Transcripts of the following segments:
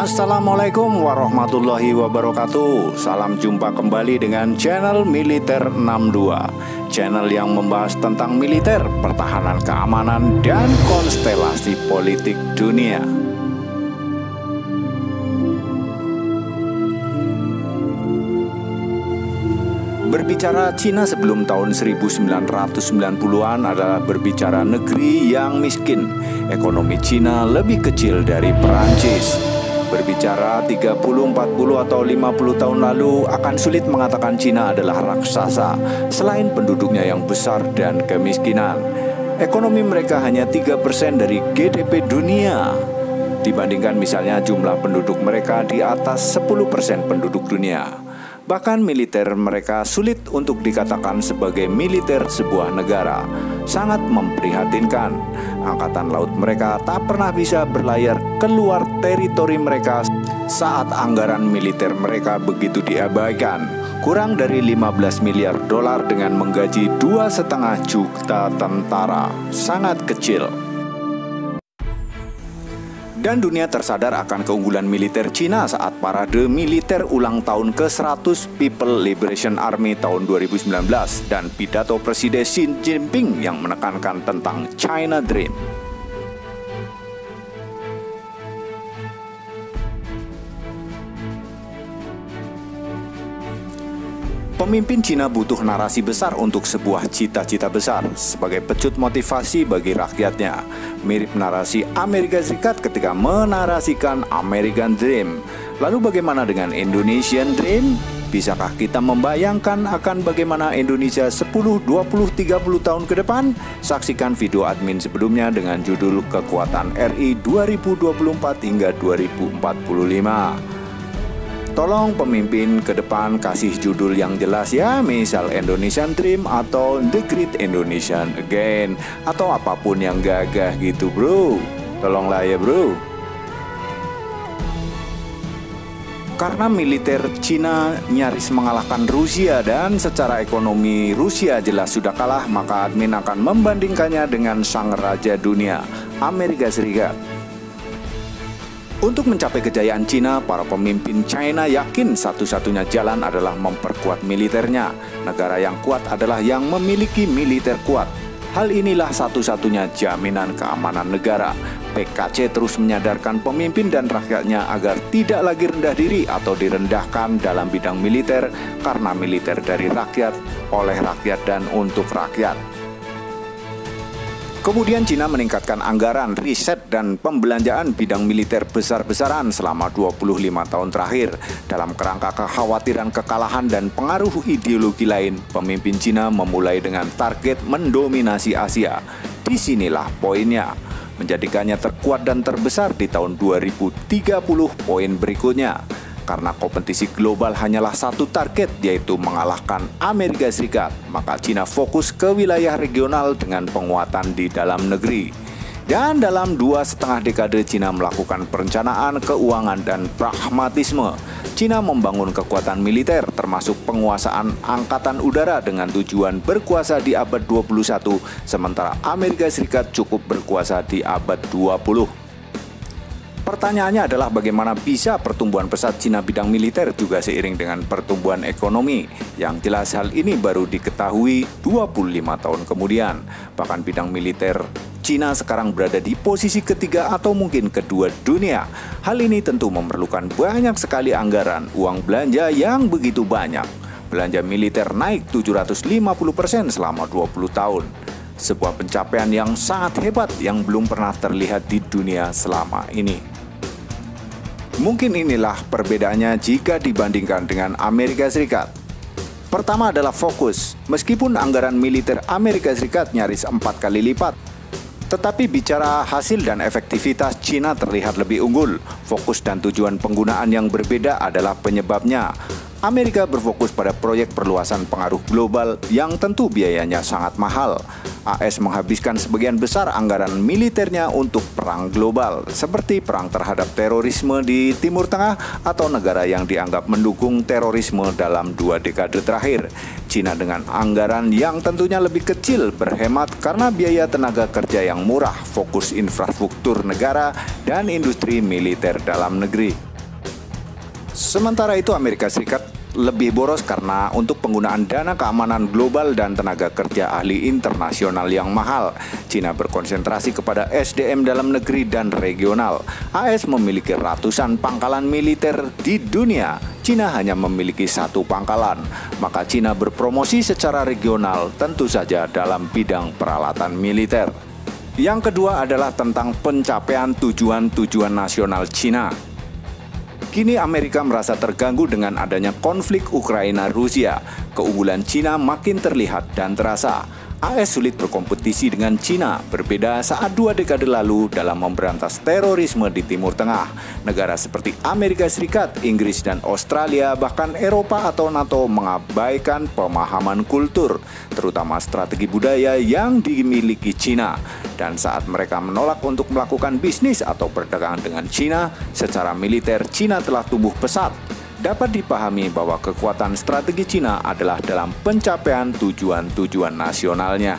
Assalamualaikum warahmatullahi wabarakatuh. Salam jumpa kembali dengan channel Militer 62, channel yang membahas tentang militer, pertahanan keamanan, dan konstelasi politik dunia. Berbicara Cina sebelum tahun 1990-an adalah berbicara negeri yang miskin. Ekonomi Cina lebih kecil dari Perancis. Berbicara 30, 40, atau 50 tahun lalu akan sulit mengatakan Cina adalah raksasa selain penduduknya yang besar dan kemiskinan. Ekonomi mereka hanya 3% dari GDP dunia. Dibandingkan misalnya jumlah penduduk mereka di atas 10% penduduk dunia. Bahkan militer mereka sulit untuk dikatakan sebagai militer sebuah negara. Sangat memprihatinkan. Angkatan laut mereka tak pernah bisa berlayar keluar teritori mereka saat anggaran militer mereka begitu diabaikan. Kurang dari 15 miliar dolar dengan menggaji 2,5 juta tentara. Sangat kecil. Dan dunia tersadar akan keunggulan militer Cina saat parade militer ulang tahun ke-100 People Liberation Army tahun 2019 dan pidato Presiden Xi Jinping yang menekankan tentang China Dream. Pemimpin Cina butuh narasi besar untuk sebuah cita-cita besar sebagai pecut motivasi bagi rakyatnya. Mirip narasi Amerika Serikat ketika menarasikan American Dream. Lalu bagaimana dengan Indonesian Dream? Bisakah kita membayangkan akan bagaimana Indonesia 10, 20, 30 tahun ke depan? Saksikan video admin sebelumnya dengan judul Kekuatan RI 2024 hingga 2045. Tolong pemimpin ke depan kasih judul yang jelas ya, misal Indonesian Dream atau The Great Indonesian Again atau apapun yang gagah gitu bro. Tolonglah ya bro. Karena militer Cina nyaris mengalahkan Rusia dan secara ekonomi Rusia jelas sudah kalah, maka admin akan membandingkannya dengan sang raja dunia, Amerika Serikat. Untuk mencapai kejayaan Cina, para pemimpin China yakin satu-satunya jalan adalah memperkuat militernya. Negara yang kuat adalah yang memiliki militer kuat. Hal inilah satu-satunya jaminan keamanan negara. PKC terus menyadarkan pemimpin dan rakyatnya agar tidak lagi rendah diri atau direndahkan dalam bidang militer, karena militer dari rakyat, oleh rakyat, dan untuk rakyat. Kemudian Cina meningkatkan anggaran, riset, dan pembelanjaan bidang militer besar-besaran selama 25 tahun terakhir. Dalam kerangka kekhawatiran kekalahan dan pengaruh ideologi lain, pemimpin Cina memulai dengan target mendominasi Asia. Disinilah poinnya, menjadikannya terkuat dan terbesar di tahun 2030. Poin berikutnya, karena kompetisi global hanyalah satu target, yaitu mengalahkan Amerika Serikat, maka Cina fokus ke wilayah regional dengan penguatan di dalam negeri. Dan dalam 2,5 dekade Cina melakukan perencanaan, keuangan, dan pragmatisme. Cina membangun kekuatan militer termasuk penguasaan angkatan udara dengan tujuan berkuasa di abad 21, sementara Amerika Serikat cukup berkuasa di abad 20. Pertanyaannya adalah bagaimana bisa pertumbuhan pesat Cina bidang militer juga seiring dengan pertumbuhan ekonomi. Yang jelas hal ini baru diketahui 25 tahun kemudian. Bahkan bidang militer Cina sekarang berada di posisi ketiga atau mungkin kedua dunia. Hal ini tentu memerlukan banyak sekali anggaran, uang belanja yang begitu banyak. Belanja militer naik 750% selama 20 tahun. Sebuah pencapaian yang sangat hebat yang belum pernah terlihat di dunia selama ini. Mungkin inilah perbedaannya jika dibandingkan dengan Amerika Serikat. Pertama adalah fokus. Meskipun anggaran militer Amerika Serikat nyaris 4 kali lipat, tetapi bicara hasil dan efektivitas, Cina terlihat lebih unggul. Fokus dan tujuan penggunaan yang berbeda adalah penyebabnya. Amerika berfokus pada proyek perluasan pengaruh global yang tentu biayanya sangat mahal. AS menghabiskan sebagian besar anggaran militernya untuk perang global, seperti perang terhadap terorisme di Timur Tengah atau negara yang dianggap mendukung terorisme dalam 2 dekade terakhir. Cina dengan anggaran yang tentunya lebih kecil berhemat karena biaya tenaga kerja yang murah, fokus infrastruktur negara, dan industri militer dalam negeri. Sementara itu Amerika Serikat lebih boros karena untuk penggunaan dana keamanan global dan tenaga kerja ahli internasional yang mahal. Cina berkonsentrasi kepada SDM dalam negeri dan regional. AS memiliki ratusan pangkalan militer di dunia. Cina hanya memiliki satu pangkalan. Maka Cina berpromosi secara regional tentu saja dalam bidang peralatan militer. Yang kedua adalah tentang pencapaian tujuan-tujuan nasional Cina. Kini Amerika merasa terganggu dengan adanya konflik Ukraina-Rusia. Keunggulan Cina makin terlihat dan terasa. AS sulit berkompetisi dengan Cina, berbeda saat 2 dekade lalu dalam memberantas terorisme di Timur Tengah. Negara seperti Amerika Serikat, Inggris, dan Australia, bahkan Eropa atau NATO mengabaikan pemahaman kultur, terutama strategi budaya yang dimiliki Cina. Dan saat mereka menolak untuk melakukan bisnis atau perdagangan dengan Cina, secara militer Cina telah tumbuh pesat. Dapat dipahami bahwa kekuatan strategi Cina adalah dalam pencapaian tujuan-tujuan nasionalnya.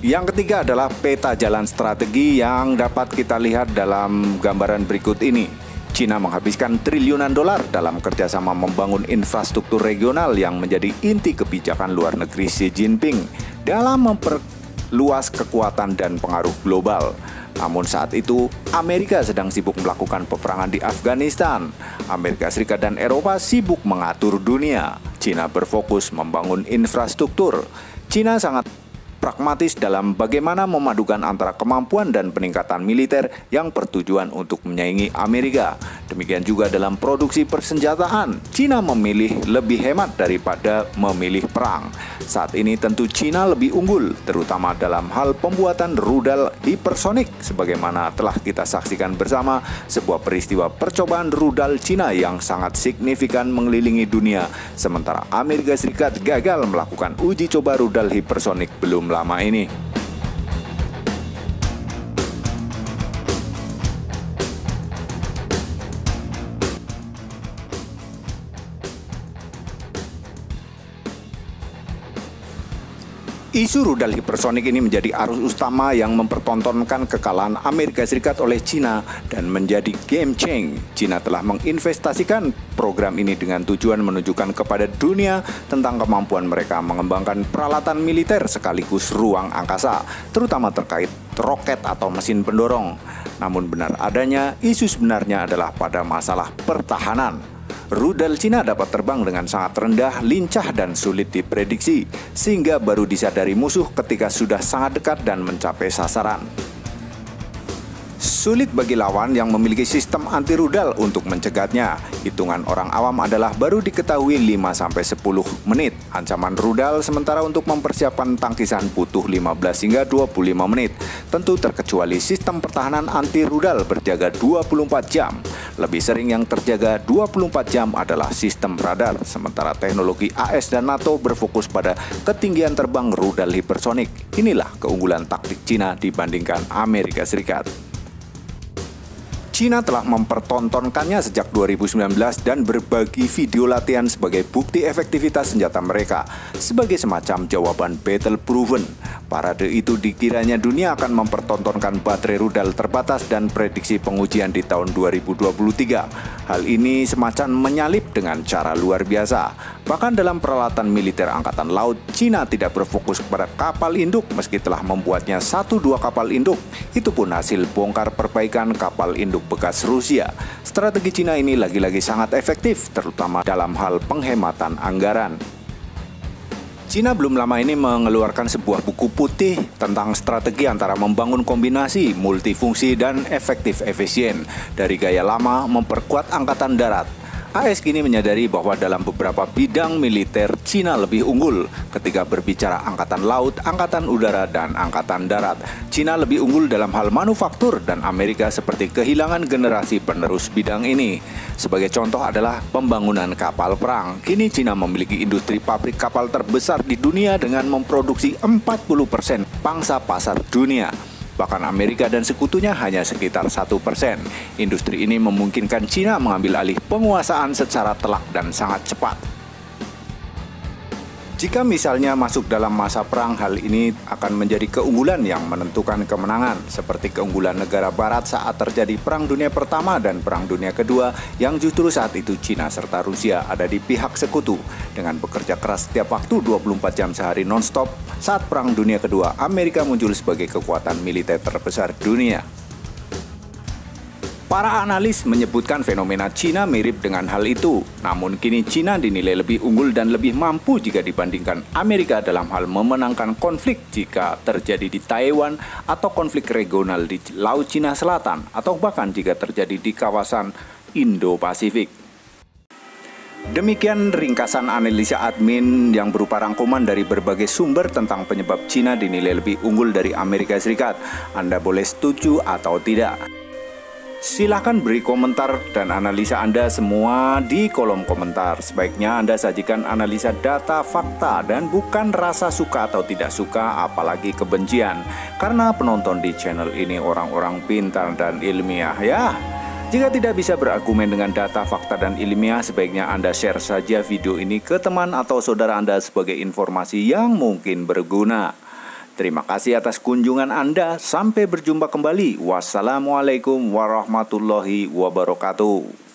Yang ketiga adalah peta jalan strategi yang dapat kita lihat dalam gambaran berikut ini. Cina menghabiskan triliunan dolar dalam kerjasama membangun infrastruktur regional yang menjadi inti kebijakan luar negeri Xi Jinping dalam memperluas kekuatan dan pengaruh global. Namun saat itu, Amerika sedang sibuk melakukan peperangan di Afghanistan. Amerika Serikat dan Eropa sibuk mengatur dunia. Cina berfokus membangun infrastruktur. Cina sangat pragmatis dalam bagaimana memadukan antara kemampuan dan peningkatan militer yang bertujuan untuk menyaingi Amerika. Demikian juga dalam produksi persenjataan, Cina memilih lebih hemat daripada memilih perang. Saat ini tentu Cina lebih unggul, terutama dalam hal pembuatan rudal hipersonik, sebagaimana telah kita saksikan bersama sebuah peristiwa percobaan rudal Cina yang sangat signifikan mengelilingi dunia, sementara Amerika Serikat gagal melakukan uji coba rudal hipersonik belum lama ini. Isu rudal hipersonik ini menjadi arus utama yang mempertontonkan kekalahan Amerika Serikat oleh Cina dan menjadi game change. Cina telah menginvestasikan program ini dengan tujuan menunjukkan kepada dunia tentang kemampuan mereka mengembangkan peralatan militer sekaligus ruang angkasa, terutama terkait roket atau mesin pendorong. Namun benar adanya, isu sebenarnya adalah pada masalah pertahanan. Rudal Cina dapat terbang dengan sangat rendah, lincah, dan sulit diprediksi, sehingga baru disadari musuh ketika sudah sangat dekat dan mencapai sasaran. Sulit bagi lawan yang memiliki sistem anti rudal untuk mencegatnya. Hitungan orang awam adalah baru diketahui 5-10 menit. Ancaman rudal sementara untuk mempersiapkan tangkisan butuh 15 hingga 25 menit. Tentu terkecuali sistem pertahanan anti rudal berjaga 24 jam. Lebih sering yang terjaga 24 jam adalah sistem radar, sementara teknologi AS dan NATO berfokus pada ketinggian terbang rudal hipersonik. Inilah keunggulan taktik Cina dibandingkan Amerika Serikat. Cina telah mempertontonkannya sejak 2019 dan berbagi video latihan sebagai bukti efektivitas senjata mereka sebagai semacam jawaban battle proven. Parade itu dikiranya dunia akan mempertontonkan baterai rudal terbatas dan prediksi pengujian di tahun 2023. Hal ini semacam menyalip dengan cara luar biasa. Bahkan dalam peralatan militer Angkatan Laut, Cina tidak berfokus kepada kapal induk meski telah membuatnya 1-2 kapal induk. Itu pun hasil bongkar perbaikan kapal induk bekas Rusia. Strategi Cina ini lagi-lagi sangat efektif, terutama dalam hal penghematan anggaran. Cina belum lama ini mengeluarkan sebuah buku putih tentang strategi antara membangun kombinasi multifungsi dan efektif efisien dari gaya lama memperkuat angkatan darat. AS kini menyadari bahwa dalam beberapa bidang militer Cina lebih unggul ketika berbicara angkatan laut, angkatan udara, dan angkatan darat. Cina lebih unggul dalam hal manufaktur dan Amerika seperti kehilangan generasi penerus bidang ini. Sebagai contoh adalah pembangunan kapal perang. Kini Cina memiliki industri pabrik kapal terbesar di dunia dengan memproduksi 40% pangsa pasar dunia. Bahkan Amerika dan sekutunya hanya sekitar 1%. Industri ini memungkinkan Cina mengambil alih penguasaan secara telak dan sangat cepat. Jika misalnya masuk dalam masa perang, hal ini akan menjadi keunggulan yang menentukan kemenangan, seperti keunggulan negara barat saat terjadi Perang Dunia Pertama dan Perang Dunia Kedua, yang justru saat itu Cina serta Rusia ada di pihak sekutu. Dengan bekerja keras setiap waktu 24 jam sehari non-stop, saat Perang Dunia Kedua, Amerika muncul sebagai kekuatan militer terbesar dunia. Para analis menyebutkan fenomena Cina mirip dengan hal itu. Namun kini Cina dinilai lebih unggul dan lebih mampu jika dibandingkan Amerika dalam hal memenangkan konflik jika terjadi di Taiwan atau konflik regional di Laut Cina Selatan atau bahkan jika terjadi di kawasan Indo-Pasifik. Demikian ringkasan analisa admin yang berupa rangkuman dari berbagai sumber tentang penyebab Cina dinilai lebih unggul dari Amerika Serikat. Anda boleh setuju atau tidak. Silahkan beri komentar dan analisa Anda semua di kolom komentar. Sebaiknya Anda sajikan analisa data, fakta, dan bukan rasa suka atau tidak suka, apalagi kebencian. Karena penonton di channel ini orang-orang pintar dan ilmiah ya. Jika tidak bisa berargumen dengan data, fakta, dan ilmiah, sebaiknya Anda share saja video ini ke teman atau saudara Anda sebagai informasi yang mungkin berguna. Terima kasih atas kunjungan Anda. Sampai berjumpa kembali. Wassalamualaikum warahmatullahi wabarakatuh.